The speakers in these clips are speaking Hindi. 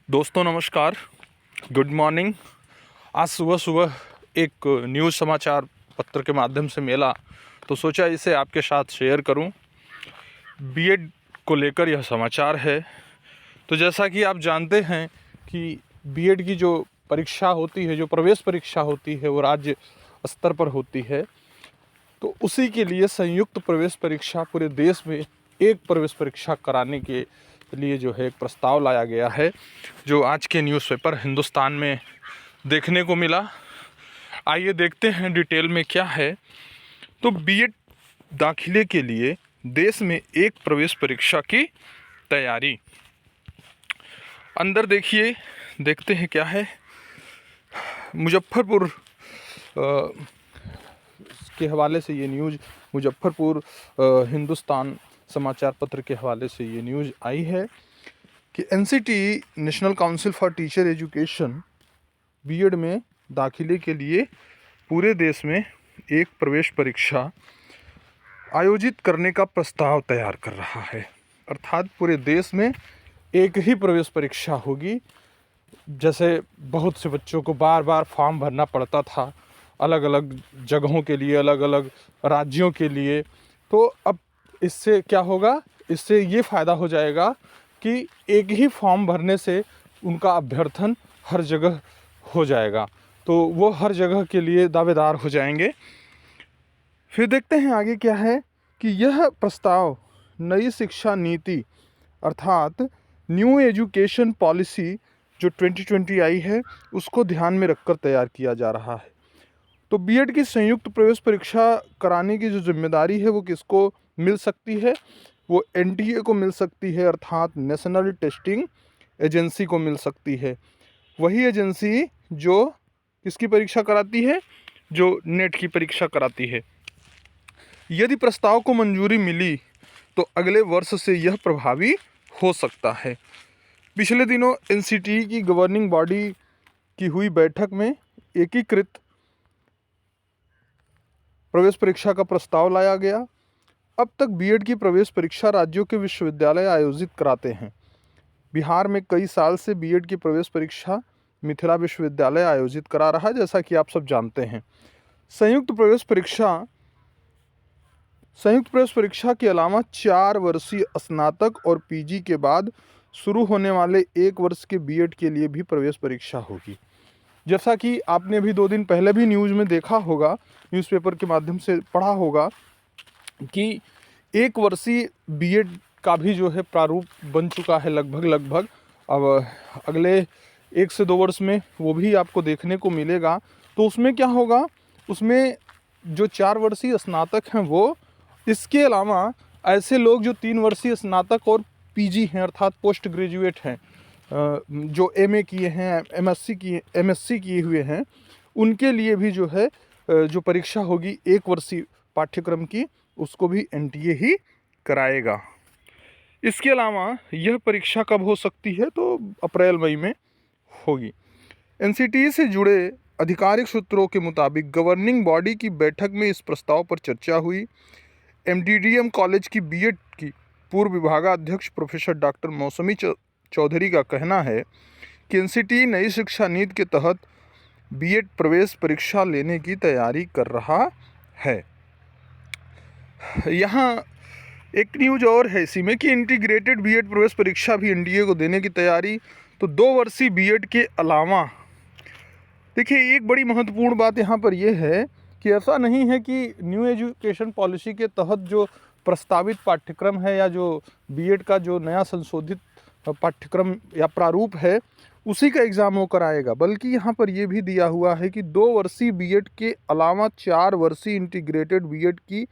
दोस्तों नमस्कार, गुड मॉर्निंग। आज सुबह सुबह एक न्यूज़ समाचार पत्र के माध्यम से मिला तो सोचा इसे आपके साथ शेयर करूं। बीएड को लेकर यह समाचार है। तो जैसा कि आप जानते हैं कि बीएड की जो परीक्षा होती है, जो प्रवेश परीक्षा होती है, वो राज्य स्तर पर होती है। तो उसी के लिए संयुक्त प्रवेश परीक्षा पूरे देश में एक प्रवेश परीक्षा कराने के लिए जो है एक प्रस्ताव लाया गया है, जो आज के न्यूज़पेपर हिंदुस्तान में देखने को मिला। आइए देखते हैं डिटेल में क्या है। तो बीएड दाखिले के लिए देश में एक प्रवेश परीक्षा की तैयारी। अंदर देखिए, देखते हैं क्या है। मुजफ्फरपुर के हवाले से ये न्यूज़, मुजफ्फरपुर हिंदुस्तान समाचार पत्र के हवाले से ये न्यूज़ आई है कि NCT national council for teacher education BEd में दाखिले के लिए पूरे देश में एक प्रवेश परीक्षा आयोजित करने का प्रस्ताव तैयार कर रहा है। अर्थात पूरे देश में एक ही प्रवेश परीक्षा होगी। जैसे बहुत से बच्चों को बार बार फॉर्म भरना पड़ता था अलग अलग जगहों के लिए, अलग अलग राज्यों के लिए, तो अब इससे क्या होगा, इससे ये फ़ायदा हो जाएगा कि एक ही फॉर्म भरने से उनका अभ्यर्थन हर जगह हो जाएगा, तो वो हर जगह के लिए दावेदार हो जाएंगे। फिर देखते हैं आगे क्या है कि यह प्रस्ताव नई शिक्षा नीति अर्थात न्यू एजुकेशन पॉलिसी जो 2020 आई है उसको ध्यान में रखकर तैयार किया जा रहा है। तो बीएड की संयुक्त प्रवेश परीक्षा कराने की जो जिम्मेदारी है वो किसको मिल सकती है? वो एनटीए को मिल सकती है, अर्थात नेशनल टेस्टिंग एजेंसी को मिल सकती है। वही एजेंसी जो किसकी परीक्षा कराती है? जो नेट की परीक्षा कराती है। यदि प्रस्ताव को मंजूरी मिली तो अगले वर्ष से यह प्रभावी हो सकता है। पिछले दिनों एनसीटी की गवर्निंग बॉडी की हुई बैठक में एकीकृत प्रवेश परीक्षा का प्रस्ताव लाया गया। अब तक बीएड की प्रवेश परीक्षा राज्यों के विश्वविद्यालय आयोजित कराते हैं। बिहार में कई साल से बीएड की प्रवेश परीक्षा मिथिला विश्वविद्यालय आयोजित करा रहा है, जैसा कि आप सब जानते हैं। संयुक्त प्रवेश परीक्षा के अलावा 4 वर्षीय स्नातक और पीजी के बाद शुरू होने वाले 1 वर्ष के बीएड के लिए भी प्रवेश परीक्षा होगी। जैसा कि आपने अभी 2 दिन पहले भी न्यूज़ में देखा होगा, न्यूज़पेपर के माध्यम से पढ़ा होगा कि 1 वर्षीय बीएड का भी जो है प्रारूप बन चुका है लगभग। अब अगले 1 से 2 वर्ष में वो भी आपको देखने को मिलेगा। तो उसमें क्या होगा, उसमें जो 4 वर्षीय स्नातक हैं वो, इसके अलावा ऐसे लोग जो 3 वर्षीय स्नातक और पीजी हैं अर्थात पोस्ट ग्रेजुएट हैं, जो एमए किए हैं, एमएससी किए हुए हैं, उनके लिए भी जो है जो परीक्षा होगी 1 वर्षीय पाठ्यक्रम की, उसको भी एनटीए ही कराएगा। इसके अलावा यह परीक्षा कब हो सकती है? तो अप्रैल मई में होगी। एनसीटी से जुड़े आधिकारिक सूत्रों के मुताबिक गवर्निंग बॉडी की बैठक में इस प्रस्ताव पर चर्चा हुई। एमडीडीएम कॉलेज की बीएड की पूर्व विभागाध्यक्ष प्रोफेसर डॉक्टर मौसमी चौधरी का कहना है कि एनसीटी नई शिक्षा नीति के तहत बीएड प्रवेश परीक्षा लेने की तैयारी कर रहा है। यहाँ एक न्यूज और है इसी में कि इंटीग्रेटेड बीएड प्रवेश परीक्षा भी एनडीए को देने की तैयारी। तो 2 वर्षीय बीएड के अलावा देखिए, एक बड़ी महत्वपूर्ण बात यहाँ पर यह है कि ऐसा नहीं है कि न्यू एजुकेशन पॉलिसी के तहत जो प्रस्तावित पाठ्यक्रम है या जो बीएड का जो नया संशोधित पाठ्यक्रम या प्रारूप है उसी का एग्ज़ाम वो कराएगा, बल्कि यहाँ पर यह भी दिया हुआ है कि 2 वर्षीय बीएड के अलावा 4 वर्षीय इंटीग्रेटेड बीएड की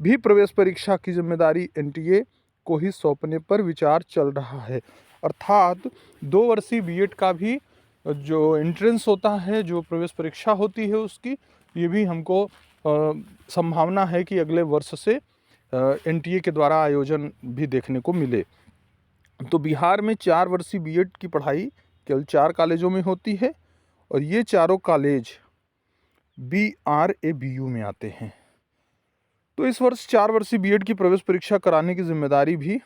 भी प्रवेश परीक्षा की जिम्मेदारी एनटीए को ही सौंपने पर विचार चल रहा है। अर्थात 2 वर्षीय बीएड का भी जो एंट्रेंस होता है, जो प्रवेश परीक्षा होती है उसकी, ये भी हमको संभावना है कि अगले वर्ष से एनटीए के द्वारा आयोजन भी देखने को मिले। तो बिहार में 4 वर्षीय बीएड की पढ़ाई केवल 4 कॉलेजों में होती है और ये चारों कॉलेज BRABU में आते हैं। तो इस वर्ष 4 वर्षीय बीएड की प्रवेश परीक्षा कराने की जिम्मेदारी भी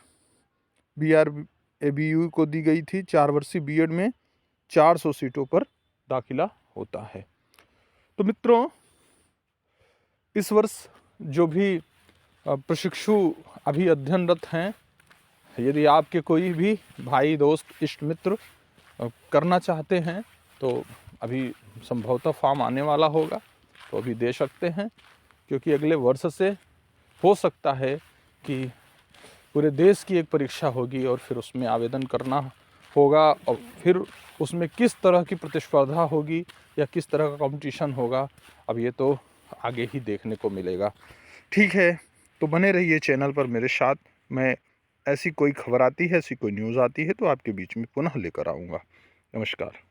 ABU को दी गई थी। 4 वर्षीय बीएड में 400 सीटों पर दाखिला होता है। तो मित्रों, इस वर्ष जो भी प्रशिक्षु अभी अध्ययनरत हैं, यदि आपके कोई भी भाई, दोस्त, इष्ट मित्र करना चाहते हैं तो अभी संभवतः फॉर्म आने वाला होगा, तो अभी दे सकते हैं, क्योंकि अगले वर्ष से हो सकता है कि पूरे देश की एक परीक्षा होगी और फिर उसमें आवेदन करना होगा, और फिर उसमें किस तरह की प्रतिस्पर्धा होगी या किस तरह का कंपटीशन होगा, अब ये तो आगे ही देखने को मिलेगा। ठीक है, तो बने रहिए चैनल पर मेरे साथ। मैं ऐसी कोई खबर आती है, ऐसी कोई न्यूज़ आती है तो आपके बीच में पुनः लेकर आऊँगा। नमस्कार।